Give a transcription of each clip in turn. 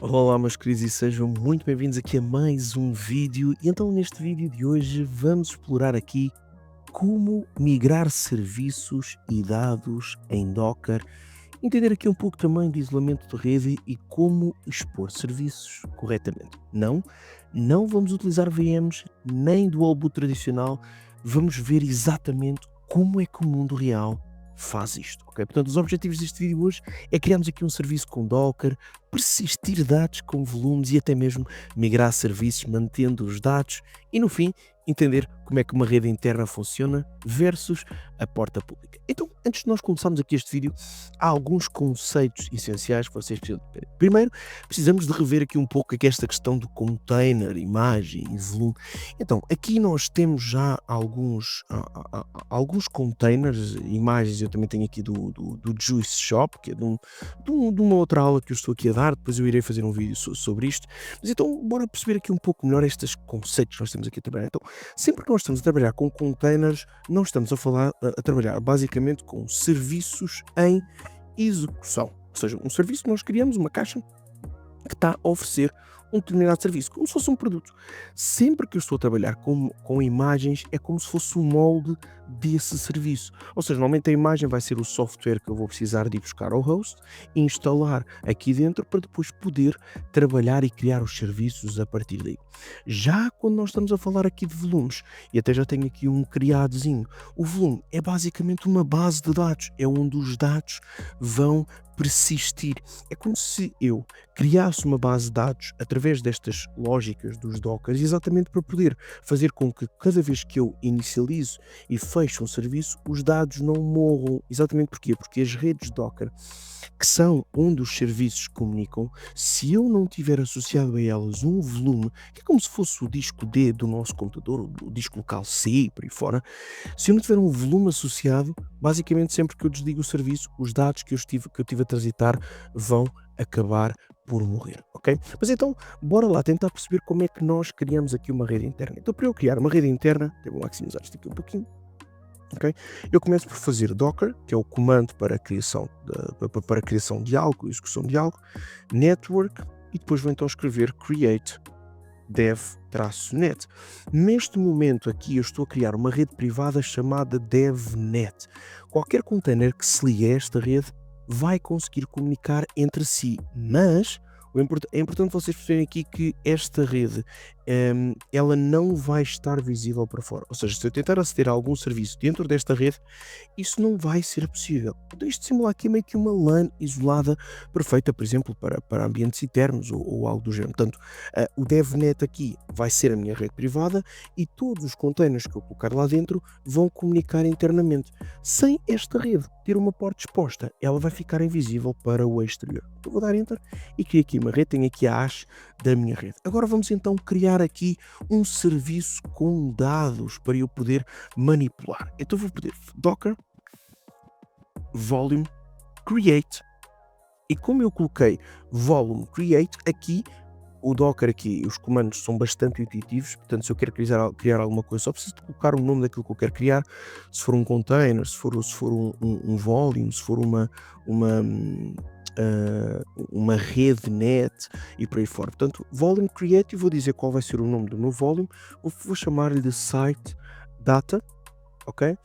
Olá, meus queridos, e sejam muito bem-vindos aqui a mais um vídeo. E então, neste vídeo de hoje, vamos explorar aqui como migrar serviços e dados em Docker, entender aqui um pouco também de isolamento de rede e como expor serviços corretamente. Não vamos utilizar VMs nem dual boot tradicional, vamos ver exatamente como é que o mundo real faz isto, ok? Portanto, os objetivos deste vídeo hoje é criarmos aqui um serviço com Docker, persistir dados com volumes e até mesmo migrar serviços mantendo os dados e, no fim, entender como é que uma rede interna funciona versus a porta pública. Então, antes de nós começarmos aqui este vídeo, há alguns conceitos essenciais que vocês precisam de ter. Primeiro, precisamos de rever aqui um pouco aqui esta questão do container, imagem e volume. Então, aqui nós temos já alguns containers, imagens, eu também tenho aqui do Juice Shop, que é de uma outra aula que eu estou aqui a dar, depois eu irei fazer um vídeo sobre isto. Mas então, bora perceber aqui um pouco melhor estes conceitos que nós temos aqui a trabalhar. Então, sempre que nós estamos a trabalhar com containers, não estamos a trabalhar basicamente com serviços em execução. Ou seja, um serviço que nós criamos, uma caixa que está a oferecer um determinado serviço, como se fosse um produto. Sempre que eu estou a trabalhar com imagens, é como se fosse o molde desse serviço. Ou seja, normalmente a imagem vai ser o software que eu vou precisar de ir buscar ao host, instalar aqui dentro para depois poder trabalhar e criar os serviços a partir daí. Já quando nós estamos a falar aqui de volumes, e até já tenho aqui um criadozinho, o volume é basicamente uma base de dados, é onde os dados vão persistir. É como se eu criasse uma base de dados através destas lógicas dos Dockers, exatamente para poder fazer com que cada vez que eu inicializo e fecho um serviço, os dados não morram. Exatamente porquê? Porque as redes Docker, que são onde os serviços comunicam, se eu não tiver associado a elas um volume, que é como se fosse o disco D do nosso computador, o disco local C e por aí fora, se eu não tiver um volume associado, basicamente sempre que eu desligo o serviço, os dados que eu tive a transitar vão acabar por morrer, ok? Mas então, bora lá tentar perceber como é que nós criamos aqui uma rede interna. Então, para eu criar uma rede interna, eu vou maximizar isto aqui um pouquinho, ok? Eu começo por fazer Docker, que é o comando para a criação para a criação de algo, execução de algo, network, e depois vou então escrever create dev-net. Neste momento aqui eu estou a criar uma rede privada chamada DevNet. Qualquer container que se ligue a esta rede vai conseguir comunicar entre si, mas é importante vocês perceberem aqui que esta rede ela não vai estar visível para fora. Ou seja, se eu tentar aceder a algum serviço dentro desta rede, isso não vai ser possível. Então isto simula aqui meio que uma LAN isolada, perfeita, por exemplo, para ambientes internos ou algo do género. Portanto, o DevNet aqui vai ser a minha rede privada e todos os containers que eu colocar lá dentro vão comunicar internamente. Sem esta rede ter uma porta exposta, ela vai ficar invisível para o exterior. Eu vou dar Enter e criei aqui uma rede, tenho aqui a hash da minha rede. Agora vamos então criar aqui um serviço com dados para eu poder manipular. Então vou pedir Docker volume create, e como eu coloquei volume create aqui, o Docker aqui, os comandos são bastante intuitivos, portanto se eu quero criar alguma coisa, só preciso de colocar o nome daquilo que eu quero criar, se for um container, se for um volume, se for uma, uma rede net e por aí fora. Portanto, volume create, e vou dizer qual vai ser o nome do meu volume, vou chamar-lhe de site data, ok?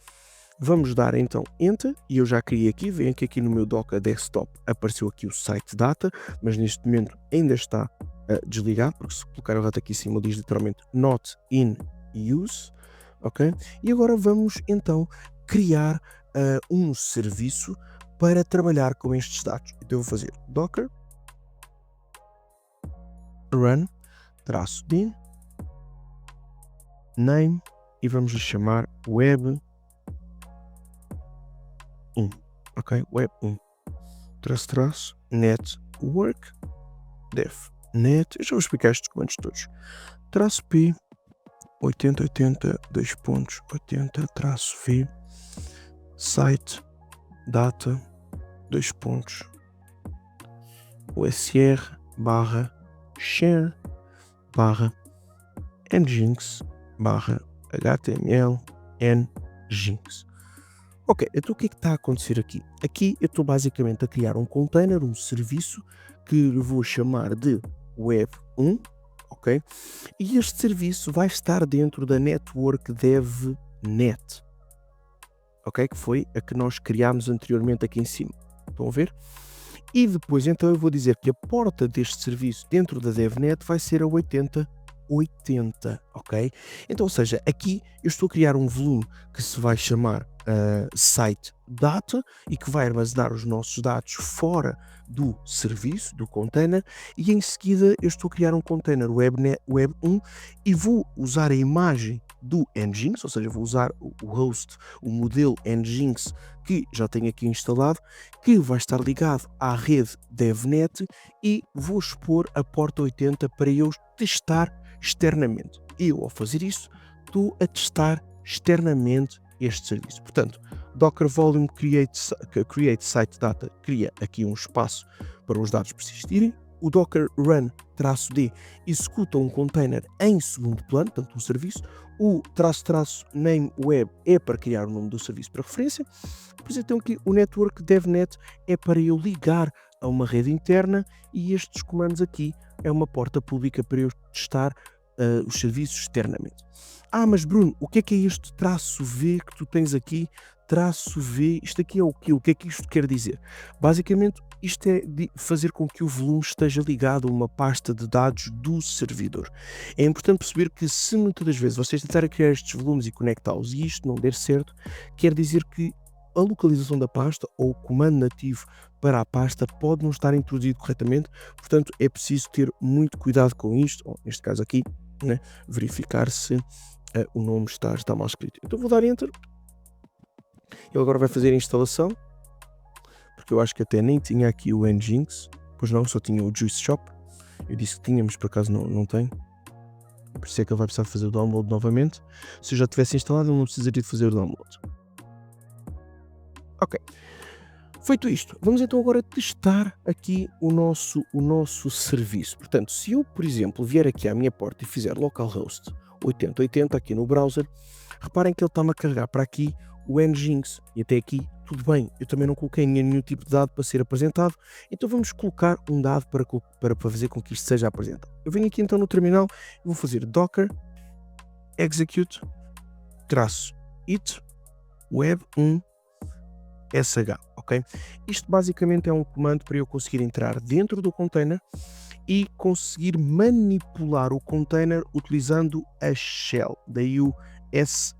Vamos dar então Enter, e eu já criei aqui, veem que aqui no meu Docker Desktop apareceu aqui o site data, mas neste momento ainda está desligado, porque se colocar o rato aqui em cima diz literalmente not in use, ok? E agora vamos então criar um serviço para trabalhar com estes dados. Então eu vou fazer Docker run -bin name e vamos lhe chamar web 1, ok? Web 1 network dev net. Eu já vou explicar estes comandos todos. -p 8080 2.80 -v site data usr barra share barra nginx barra html nginx. Ok, então o que é que está a acontecer aqui? Aqui eu estou basicamente a criar um container, um serviço que lhe vou chamar de Web 1, ok? E este serviço vai estar dentro da Network DevNet, ok? Que foi a que nós criámos anteriormente aqui em cima. Estão a ver? E depois, então, eu vou dizer que a porta deste serviço dentro da DevNet vai ser a 8080, ok? Então, ou seja, aqui eu estou a criar um volume que se vai chamar Site Data e que vai armazenar os nossos dados fora do serviço, do container, e em seguida eu estou a criar um container Web 1 e vou usar a imagem do Nginx, ou seja, vou usar o host, o modelo Nginx que já tenho aqui instalado, que vai estar ligado à rede DevNet, e vou expor a porta 80 para eu testar externamente. Eu, ao fazer isso, estou a testar externamente este serviço. Portanto, Docker Volume Create Site Data cria aqui um espaço para os dados persistirem. O Docker Run -d executa um container em segundo plano, portanto um serviço. O -name web é para criar o nome do serviço para referência. Depois então aqui o Network DevNet é para eu ligar a uma rede interna, e estes comandos aqui é uma porta pública para eu testar os serviços externamente. Mas Bruno, o que é este -v que tu tens aqui? -v, isto aqui é o quê? O que é que isto quer dizer? Basicamente, isto é de fazer com que o volume esteja ligado a uma pasta de dados do servidor. É importante perceber que, se muitas das vezes vocês tentarem criar estes volumes e conectá-los e isto não der certo, quer dizer que a localização da pasta ou o comando nativo para a pasta pode não estar introduzido corretamente, portanto é preciso ter muito cuidado com isto, ou neste caso aqui, né, verificar se o nome está mal escrito. Então vou dar Enter. Ele agora vai fazer a instalação, porque eu acho que até nem tinha aqui o Nginx, pois não, só tinha o Juice Shop. Eu disse que tínhamos, por acaso não tem. Por isso é que ele vai precisar fazer o download novamente. Se eu já tivesse instalado, ele não precisaria de fazer o download. Ok. Feito isto, vamos então agora testar aqui o nosso serviço. Portanto, se eu, por exemplo, vier aqui à minha porta e fizer localhost 8080 aqui no browser, reparem que ele está-me a carregar para aqui o Nginx, e até aqui tudo bem. Eu também não coloquei nenhum tipo de dado para ser apresentado, então vamos colocar um dado para fazer com que isto seja apresentado. Eu venho aqui então no terminal e vou fazer docker execute -it web 1 sh, ok? Isto basicamente é um comando para eu conseguir entrar dentro do container e conseguir manipular o container utilizando a shell, daí o sh,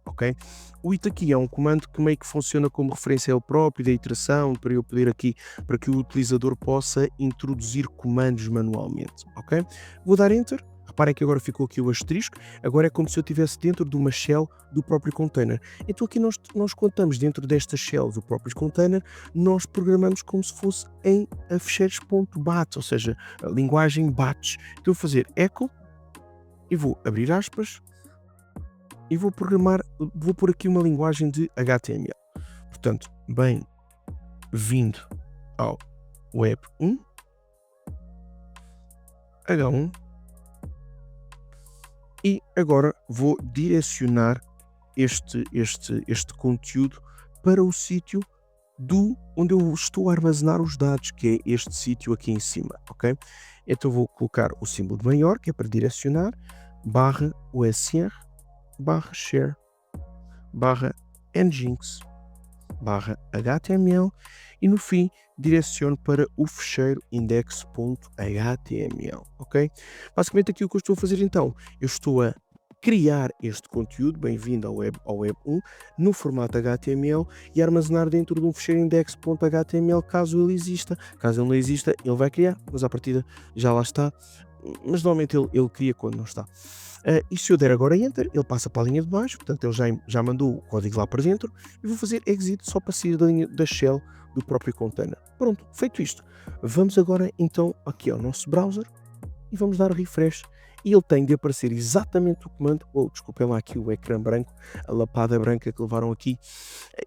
ok? O it aqui é um comando que meio que funciona como referência ao próprio da iteração, para eu poder aqui, para que o utilizador possa introduzir comandos manualmente, ok? Vou dar Enter. Reparem que agora ficou aqui o asterisco, agora é como se eu estivesse dentro de uma shell do próprio container. Então aqui nós contamos dentro desta shell do próprio container, nós programamos como se fosse em fecheiros.bat, ou seja, a linguagem batch. Então vou fazer echo e vou abrir aspas e vou pôr aqui uma linguagem de HTML. Portanto, bem-vindo ao Web 1, H1, e agora vou direcionar este conteúdo para o sítio onde eu estou a armazenar os dados, que é este sítio aqui em cima, ok? Então vou colocar o símbolo de maior, que é para direcionar, /usr, /share, /nginx, /html, e no fim direciono para o fecheiro index.html, ok? Basicamente aqui o que eu estou a fazer então, eu estou a criar este conteúdo, bem-vindo ao Web 1, no formato HTML, e armazenar dentro de um fecheiro index.html caso ele exista. Caso ele não exista, ele vai criar, mas à partida já lá está, mas normalmente ele cria quando não está. E se eu der agora Enter, ele passa para a linha de baixo, portanto ele já mandou o código lá para dentro, e vou fazer Exit só para sair da shell do próprio container. Pronto, feito isto, vamos agora então aqui ao nosso browser e vamos dar refresh, e ele tem de aparecer exatamente o comando, desculpem lá aqui o ecrã branco, a lapada branca que levaram aqui,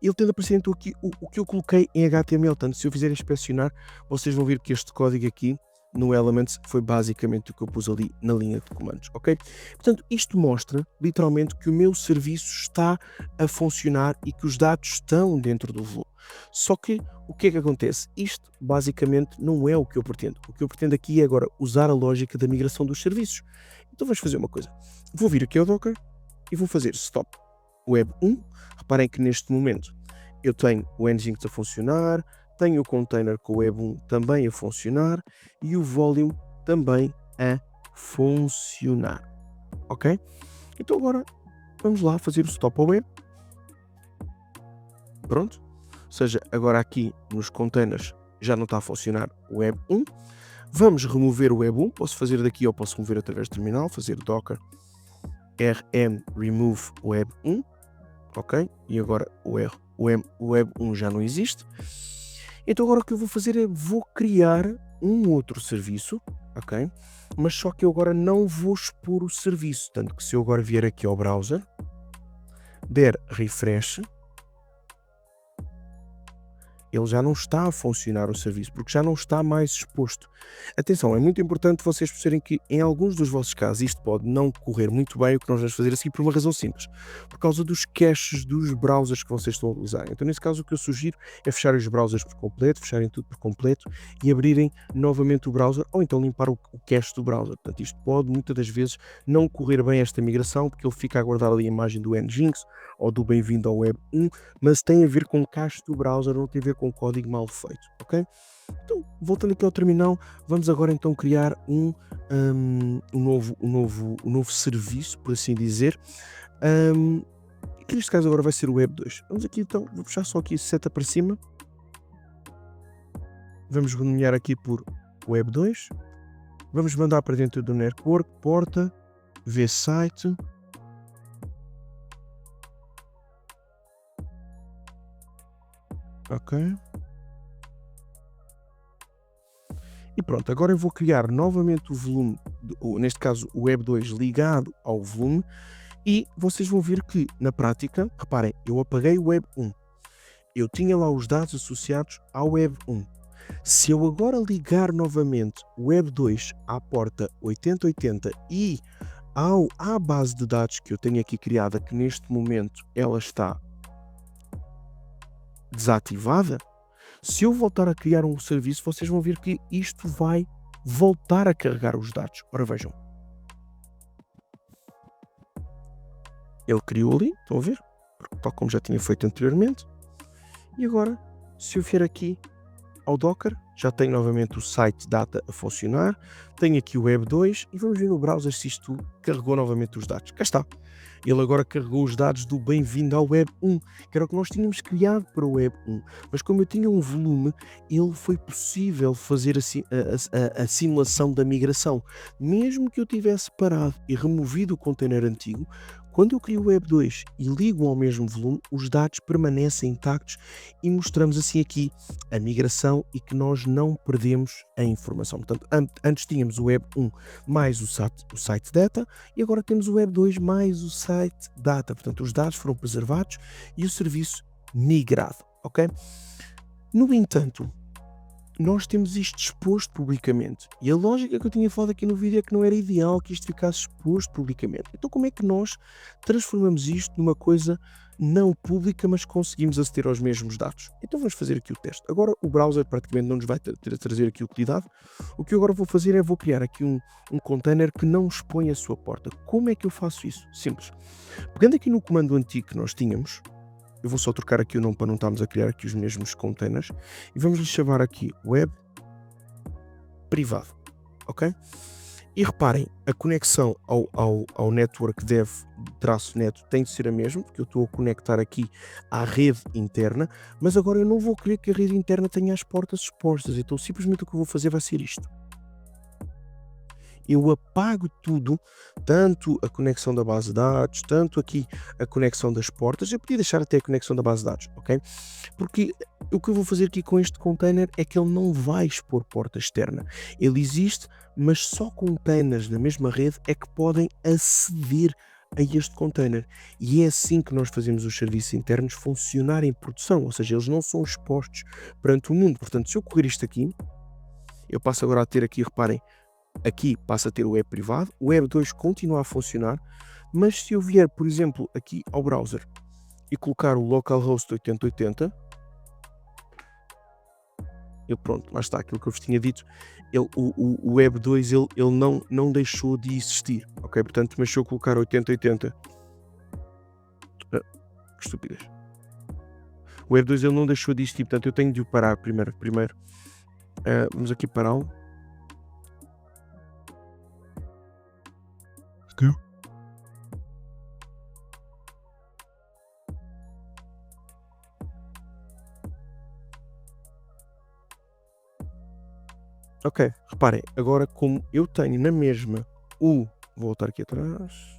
ele tem de aparecer então aqui o que eu coloquei em HTML. Tanto se eu fizer inspecionar, vocês vão ver que este código aqui no Elements foi basicamente o que eu pus ali na linha de comandos, ok? Portanto, isto mostra literalmente que o meu serviço está a funcionar e que os dados estão dentro do volume. Só que o que é que acontece? Isto basicamente não é o que eu pretendo. O que eu pretendo aqui é agora usar a lógica da migração dos serviços. Então vamos fazer uma coisa. Vou vir aqui ao Docker e vou fazer stop web 1. Reparem que neste momento eu tenho o Nginx a funcionar, tenho o container com o web 1 também a funcionar e o volume também a funcionar. Ok? Então agora vamos lá fazer o stop ao web. Pronto. Ou seja, agora aqui nos containers já não está a funcionar o web 1. Vamos remover o web 1. Posso fazer daqui ou posso remover através do terminal. Fazer docker rm remove web 1. Ok? E agora o web 1 já não existe. Então agora o que eu vou fazer é vou criar um outro serviço, ok? Mas só que eu agora não vou expor o serviço, tanto que se eu agora vier aqui ao browser, der refresh, ele já não está a funcionar o serviço, porque já não está mais exposto. Atenção, é muito importante vocês perceberem que em alguns dos vossos casos isto pode não correr muito bem, o que nós vamos fazer assim por uma razão simples, por causa dos caches dos browsers que vocês estão a utilizar. Então nesse caso o que eu sugiro é fecharem os browsers por completo, fecharem tudo por completo e abrirem novamente o browser ou então limpar o cache do browser. Portanto isto pode muitas das vezes não correr bem esta migração, porque ele fica a guardar ali a imagem do Nginx ou do bem-vindo ao web 1, mas tem a ver com o cache do browser, não tem a ver com código mal feito, ok? Então, voltando aqui ao terminal, vamos agora então criar um novo serviço, por assim dizer, que neste caso agora vai ser o web 2. Vamos aqui então, vou puxar só aqui seta para cima, vamos renomear aqui por web 2, vamos mandar para dentro do network, porta, vsite, ok. E pronto, agora eu vou criar novamente o volume, neste caso o web 2 ligado ao volume, e vocês vão ver que na prática, reparem, eu apaguei o web 1, eu tinha lá os dados associados ao web 1. Se eu agora ligar novamente o web 2 à porta 8080 e à base de dados que eu tenho aqui criada, que neste momento ela está desativada, se eu voltar a criar um serviço, vocês vão ver que isto vai voltar a carregar os dados. Ora vejam. Ele criou ali, estão a ver? Tal como já tinha feito anteriormente. E agora, se eu vier aqui ao Docker, já tenho novamente o site data a funcionar, tenho aqui o web 2 e vamos ver no browser se isto carregou novamente os dados. Cá está. Ele agora carregou os dados do bem-vindo ao web 1, que era o que nós tínhamos criado para o web 1. Mas como eu tinha um volume, ele foi possível fazer a simulação da migração. Mesmo que eu tivesse parado e removido o container antigo, quando eu crio o web 2 e ligo ao mesmo volume, os dados permanecem intactos e mostramos assim aqui a migração e que nós não perdemos a informação. Portanto, antes tínhamos o web 1 mais o site data e agora temos o web 2 mais o site data. Portanto, os dados foram preservados e o serviço migrado, ok? No entanto, nós temos isto exposto publicamente. E a lógica que eu tinha falado aqui no vídeo é que não era ideal que isto ficasse exposto publicamente. Então como é que nós transformamos isto numa coisa não pública, mas conseguimos aceder aos mesmos dados? Então vamos fazer aqui o teste. Agora o browser praticamente não nos vai trazer aqui utilidade. O que eu agora vou fazer é vou criar aqui um container que não expõe a sua porta. Como é que eu faço isso? Simples. Pegando aqui no comando antigo que nós tínhamos, eu vou só trocar aqui o nome para não estarmos a criar aqui os mesmos containers e vamos lhe chamar aqui web privado, ok? E reparem, a conexão ao network dev-net tem de ser a mesma, porque eu estou a conectar aqui à rede interna, mas agora eu não vou querer que a rede interna tenha as portas expostas, então simplesmente o que eu vou fazer vai ser isto. Eu apago tudo, tanto a conexão da base de dados, tanto aqui a conexão das portas. Eu podia deixar até a conexão da base de dados, ok? Porque o que eu vou fazer aqui com este container é que ele não vai expor porta externa. Ele existe, mas só containers na mesma rede é que podem aceder a este container. E é assim que nós fazemos os serviços internos funcionar em produção, ou seja, eles não são expostos perante o mundo. Portanto, se eu correr isto aqui, eu passo agora a ter aqui, reparem, aqui passa a ter o web privado, o web 2 continua a funcionar, mas se eu vier, por exemplo, aqui ao browser e colocar o localhost 8080, eu pronto, lá está aquilo que eu vos tinha dito, o web 2 ele não deixou de existir, ok? Portanto, mas se eu colocar 8080, que estupidez. O web 2 ele não deixou de existir, portanto eu tenho de o parar primeiro. Vamos aqui pará-lo. Aqui. Ok, reparem, agora como eu tenho na mesma vou voltar aqui atrás.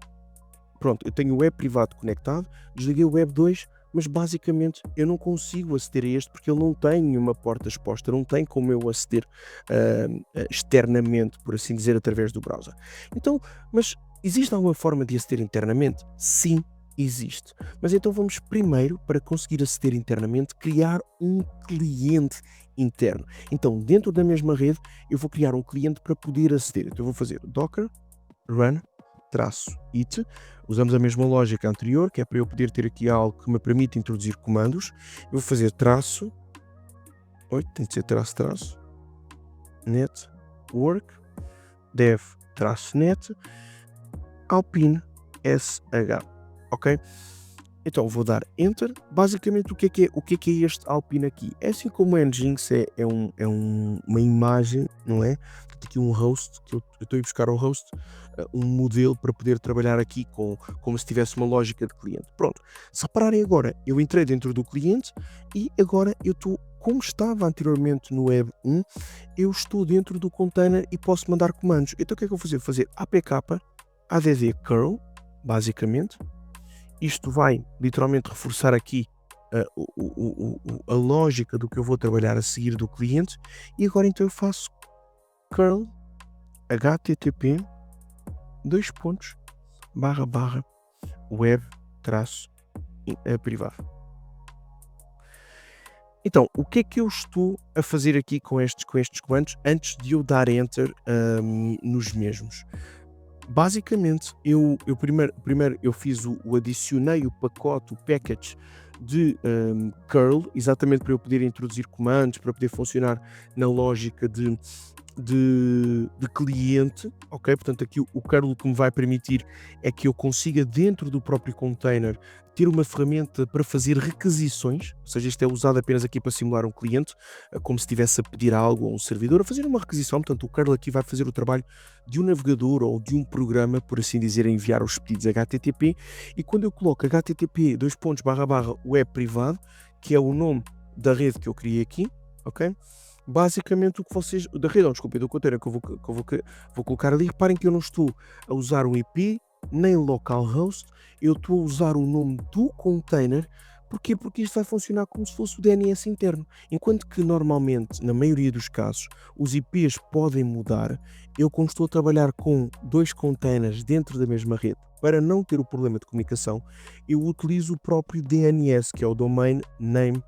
Pronto, eu tenho o web privado conectado, desliguei o web 2, mas basicamente eu não consigo aceder a este porque ele não tem uma porta exposta, não tem como eu aceder externamente, por assim dizer, através do browser. Então, mas existe alguma forma de aceder internamente? Sim, existe. Mas então vamos primeiro, para conseguir aceder internamente, criar um cliente interno. Então, dentro da mesma rede, eu vou criar um cliente para poder aceder. Então, eu vou fazer docker run -it, usamos a mesma lógica anterior, que é para eu poder ter aqui algo que me permite introduzir comandos. Eu vou fazer traço, tem de ser traço, network, dev -net, alpine sh, ok? Então vou dar enter. Basicamente o que é este alpine aqui? É assim como o nginx uma imagem, não é? Aqui um host, que eu estou a buscar ao host, um modelo para poder trabalhar aqui como se tivesse uma lógica de cliente. Pronto, se repararem agora, eu entrei dentro do cliente e agora eu estou, como estava anteriormente no Web 1, eu estou dentro do container e posso mandar comandos. Então o que é que eu vou fazer? Vou fazer apk add curl, basicamente. Isto vai literalmente reforçar aqui a lógica do que eu vou trabalhar a seguir do cliente. E agora então eu faço curl http web privado. Então, o que é que eu estou a fazer aqui com estes comandos antes de eu dar enter nos mesmos? Basicamente, eu primeiro eu fiz adicionei o pacote, o package de curl, exatamente para eu poder introduzir comandos, para poder funcionar na lógica de cliente, ok? Portanto, aqui o curl que me vai permitir é que eu consiga, dentro do próprio container, ter uma ferramenta para fazer requisições, ou seja, isto é usado apenas aqui para simular um cliente, como se estivesse a pedir algo a um servidor, a fazer uma requisição. Portanto, o curl aqui vai fazer o trabalho de um navegador ou de um programa, por assim dizer, a enviar os pedidos HTTP. E quando eu coloco HTTP web privado, que é o nome da rede que eu criei aqui, ok? Basicamente o que vocês, da rede, desculpa, do container que eu vou colocar ali, reparem que eu não estou a usar um IP, nem localhost, eu estou a usar o nome do container. Porquê? Porque isto vai funcionar como se fosse o DNS interno. Enquanto que normalmente, na maioria dos casos, os IPs podem mudar, eu como estou a trabalhar com dois containers dentro da mesma rede, para não ter o problema de comunicação, eu utilizo o próprio DNS, que é o Domain Name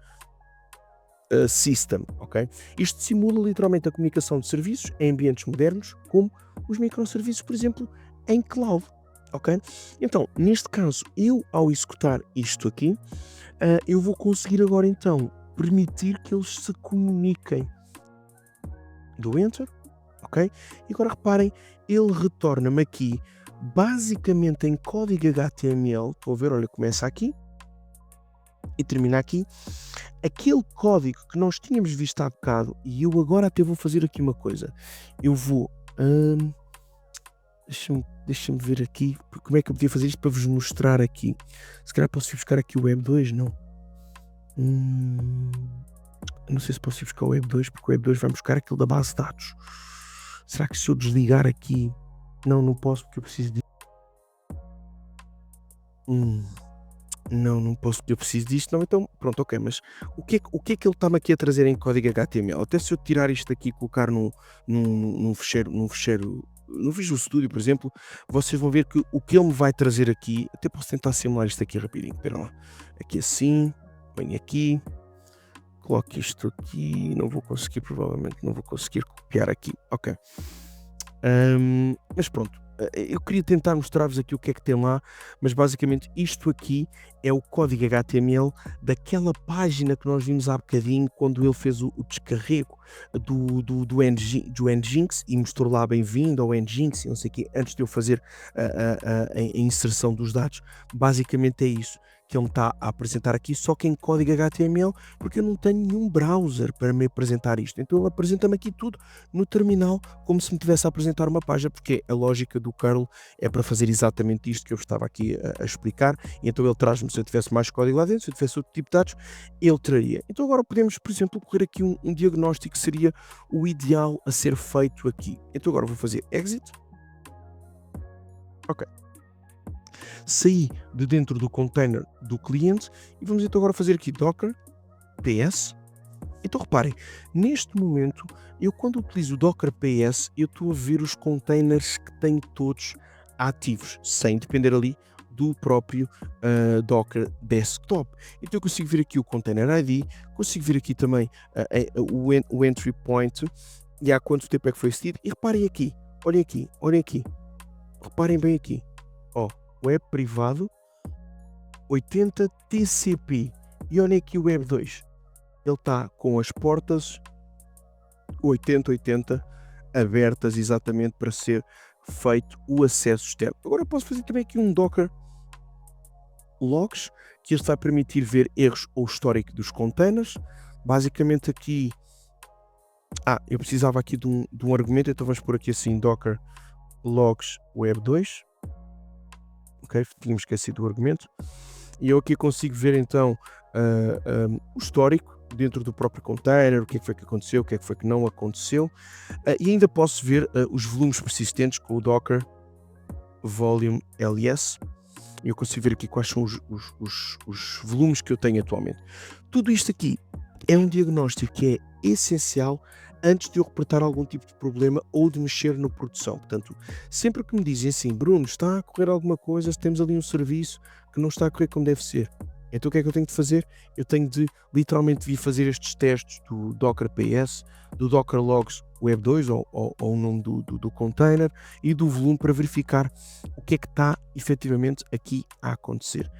System, ok? Isto simula literalmente a comunicação de serviços em ambientes modernos, como os microserviços, por exemplo, em cloud, ok? Então, neste caso, eu ao executar isto aqui, eu vou conseguir agora então permitir que eles se comuniquem. Do Enter, ok? E agora reparem, ele retorna-me aqui, basicamente em código HTML, estou a ver, olha, começa aqui e termina aqui, aquele código que nós tínhamos visto há bocado, e eu agora até vou fazer aqui uma coisa. Eu vou. Deixa-me ver aqui como é que eu podia fazer isto para vos mostrar aqui. Se calhar posso ir buscar aqui o Web 2, não? Não sei se posso ir buscar o Web 2, porque o Web 2 vai buscar aquilo da base de dados. Será que se eu desligar aqui? Não posso, porque eu preciso de. Não posso, eu preciso disto, não, então pronto, ok, mas o que é que ele está-me aqui a trazer em código HTML? Até se eu tirar isto aqui e colocar num fecheiro, no Visual Studio, por exemplo, vocês vão ver que o que ele me vai trazer aqui, até posso tentar simular isto aqui rapidinho, espera lá, aqui assim, venho aqui, coloco isto aqui, não vou conseguir, provavelmente não vou conseguir copiar aqui, ok. Mas pronto, eu queria tentar mostrar-vos aqui o que é que tem lá, mas basicamente isto aqui é o código HTML daquela página que nós vimos há bocadinho quando ele fez o descarrego do Nginx e mostrou lá bem-vindo ao Nginx e não sei o quê, antes de eu fazer a inserção dos dados. Basicamente é isso que ele está a apresentar aqui, só que em código HTML, porque eu não tenho nenhum browser para me apresentar isto. Então ele apresenta-me aqui tudo no terminal, como se me tivesse a apresentar uma página, porque a lógica do curl é para fazer exatamente isto que eu estava aqui a explicar, e então ele traz-me, se eu tivesse mais código lá dentro, se eu tivesse outro tipo de dados, ele traria. Então agora podemos, por exemplo, correr aqui um diagnóstico que seria o ideal a ser feito aqui. Então agora vou fazer exit. Ok. Saí de dentro do container do cliente e vamos então agora fazer aqui docker ps. Então reparem, neste momento, eu quando utilizo o Docker PS, eu estou a ver os containers que tenho todos ativos, sem depender ali do próprio Docker Desktop. Então eu consigo ver aqui o Container ID, consigo ver aqui também o Entry Point e há quanto tempo é que foi acedido. E reparem aqui, olhem aqui, olhem aqui, reparem bem aqui, ó, web privado 80 TCP e olhem aqui o web 2. Ele está com as portas 8080 abertas exatamente para ser feito o acesso externo. Agora eu posso fazer também aqui um Docker Logs, que este vai permitir ver erros ou histórico dos containers. Basicamente aqui, eu precisava aqui de um argumento, então vamos pôr aqui assim Docker Logs Web 2. Ok, tínhamos esquecido do argumento. E eu aqui consigo ver então o histórico dentro do próprio container, o que é que foi que aconteceu, o que é que foi que não aconteceu, e ainda posso ver os volumes persistentes com o Docker Volume LS. Eu consigo ver aqui quais são os volumes que eu tenho atualmente. Tudo isto aqui é um diagnóstico que é essencial antes de eu reportar algum tipo de problema ou de mexer na produção. Portanto, sempre que me dizem assim, Bruno, está a correr alguma coisa, se temos ali um serviço que não está a correr como deve ser. Então o que é que eu tenho de fazer? Eu tenho de literalmente vir fazer estes testes do Docker PS, do Docker Logs Web 2 ou o nome do container e do volume para verificar o que é que está efetivamente aqui a acontecer.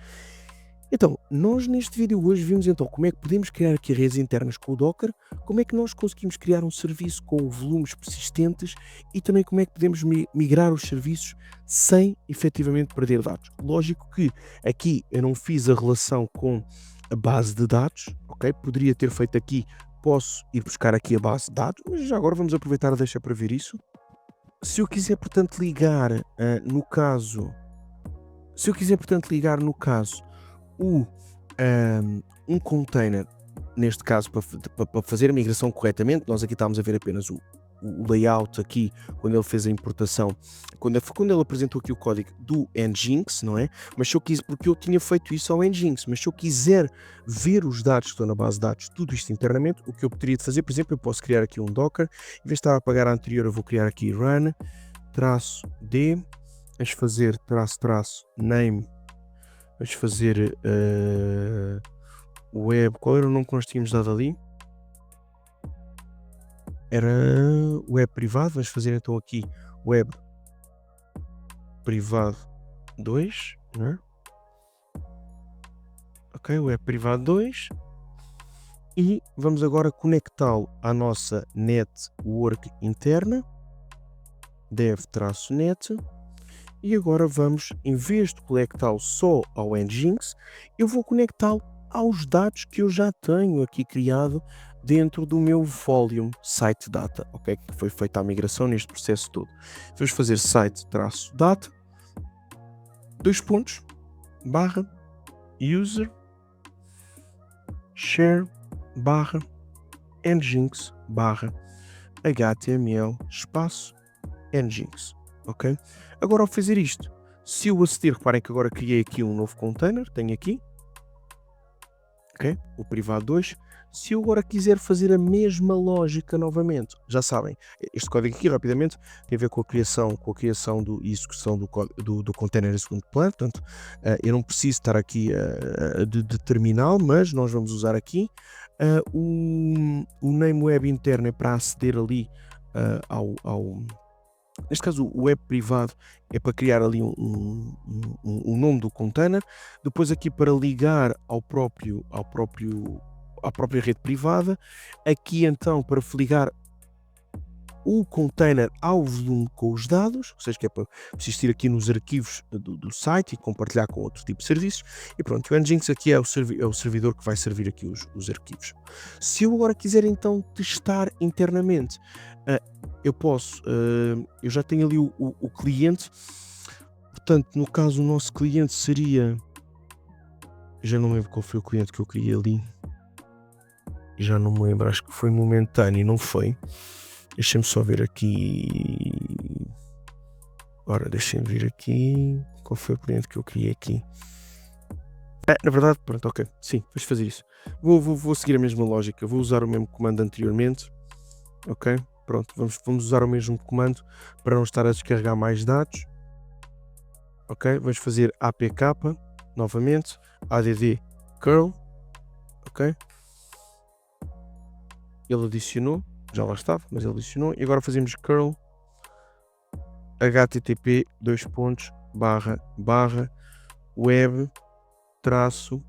Então, nós neste vídeo hoje vimos então como é que podemos criar aqui redes internas com o Docker, como é que nós conseguimos criar um serviço com volumes persistentes e também como é que podemos migrar os serviços sem efetivamente perder dados. Lógico que aqui eu não fiz a relação com a base de dados, ok? Poderia ter feito aqui, posso ir buscar aqui a base de dados, mas já agora vamos aproveitar a deixa para ver isso. Se eu quiser, portanto, ligar no caso um container, neste caso para fazer a migração corretamente, nós aqui estamos a ver apenas o layout aqui, quando ele fez a importação, quando ele apresentou aqui o código do Nginx, não é? Mas se eu quiser, porque eu tinha feito isso ao Nginx, mas se eu quiser ver os dados que estão na base de dados, tudo isto internamente, o que eu poderia fazer, por exemplo, eu posso criar aqui um Docker, em vez de estar a apagar a anterior, eu vou criar aqui run, -d, vamos fazer -name, vamos fazer web, qual era o nome que nós tínhamos dado ali? Era web privado, vamos fazer então aqui web privado 2, né? Ok, web privado 2 e vamos agora conectá-lo à nossa network interna, dev-net, e agora vamos, em vez de conectá-lo só ao Nginx, eu vou conectá-lo aos dados que eu já tenho aqui criado dentro do meu volume site data, ok? Que foi feita a migração neste processo todo. Vamos fazer site-data, /, user, share, /nginx, /html, espaço, nginx, ok? Agora ao fazer isto, se eu aceder, reparem que agora criei aqui um novo container, tenho aqui, ok? O privado 2. Se eu agora quiser fazer a mesma lógica novamente, já sabem, este código aqui rapidamente tem a ver com a criação e execução do container em segundo plano, portanto eu não preciso estar aqui de terminal, mas nós vamos usar aqui O name web interno é para aceder ali neste caso, o web privado é para criar ali um nome do container. Depois aqui para ligar à própria rede privada. Aqui então para ligar o container ao volume com os dados, ou seja, que é para persistir aqui nos arquivos do site e compartilhar com outro tipo de serviços. E pronto, o Nginx aqui é o servidor que vai servir aqui os arquivos. Se eu agora quiser então testar internamente, eu posso, eu já tenho ali o cliente, portanto, no caso, o nosso cliente seria, já não me lembro qual foi o cliente que eu criei ali, já não me lembro, acho que foi momentâneo, não foi? Deixem-me só ver aqui. Ora, deixem-me ver aqui. Qual foi o cliente que eu criei aqui? Na verdade, pronto, ok. Sim, vamos fazer isso. Vou seguir a mesma lógica. Vou usar o mesmo comando anteriormente. Ok? Pronto, vamos usar o mesmo comando para não estar a descarregar mais dados. Ok? Vamos fazer apk novamente. Add curl. Ok? Ele adicionou. Já lá estava, mas ele adicionou. E agora fazemos curl http web traço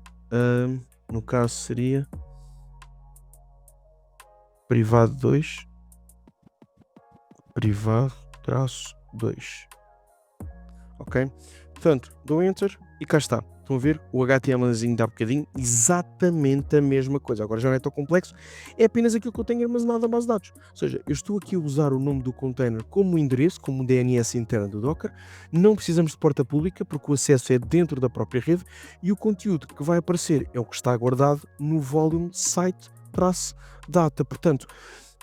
no caso seria privado 2 privado traço 2. Ok? Portanto, dou enter e cá está. Estão a ver? O HTMLzinho dá bocadinho, exatamente a mesma coisa. Agora já não é tão complexo, é apenas aquilo que eu tenho armazenado na base de dados. Ou seja, eu estou aqui a usar o nome do container como endereço, como um DNS interno do Docker. Não precisamos de porta pública, porque o acesso é dentro da própria rede e o conteúdo que vai aparecer é o que está guardado no volume site-data. Portanto,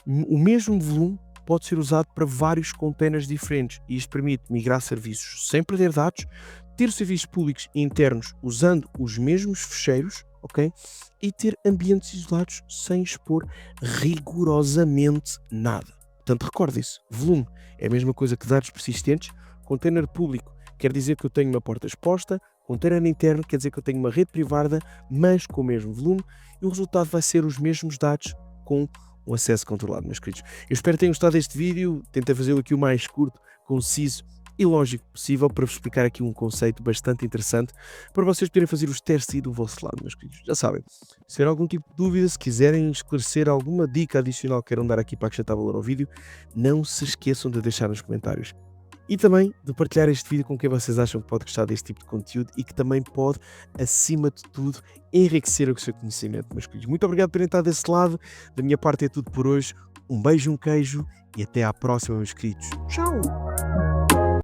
o mesmo volume pode ser usado para vários containers diferentes e isto permite migrar serviços sem perder dados, ter serviços públicos internos usando os mesmos ficheiros, ok? E ter ambientes isolados sem expor rigorosamente nada. Portanto, recordem-se, volume é a mesma coisa que dados persistentes, container público quer dizer que eu tenho uma porta exposta, container interno quer dizer que eu tenho uma rede privada, mas com o mesmo volume, e o resultado vai ser os mesmos dados com o acesso controlado, meus queridos. Eu espero que tenham gostado deste vídeo, tentei fazê-lo aqui o mais curto, conciso e lógico possível para vos explicar aqui um conceito bastante interessante para vocês poderem fazer os testes aí do vosso lado, meus queridos. Já sabem, se tiver algum tipo de dúvida, se quiserem esclarecer alguma dica adicional que queiram dar aqui para acrescentar valor ao vídeo, não se esqueçam de deixar nos comentários. E também de partilhar este vídeo com quem vocês acham que pode gostar deste tipo de conteúdo e que também pode, acima de tudo, enriquecer o seu conhecimento, meus queridos. Muito obrigado por terem estado desse lado. Da minha parte é tudo por hoje. Um beijo, um queijo e até à próxima, meus queridos. Tchau!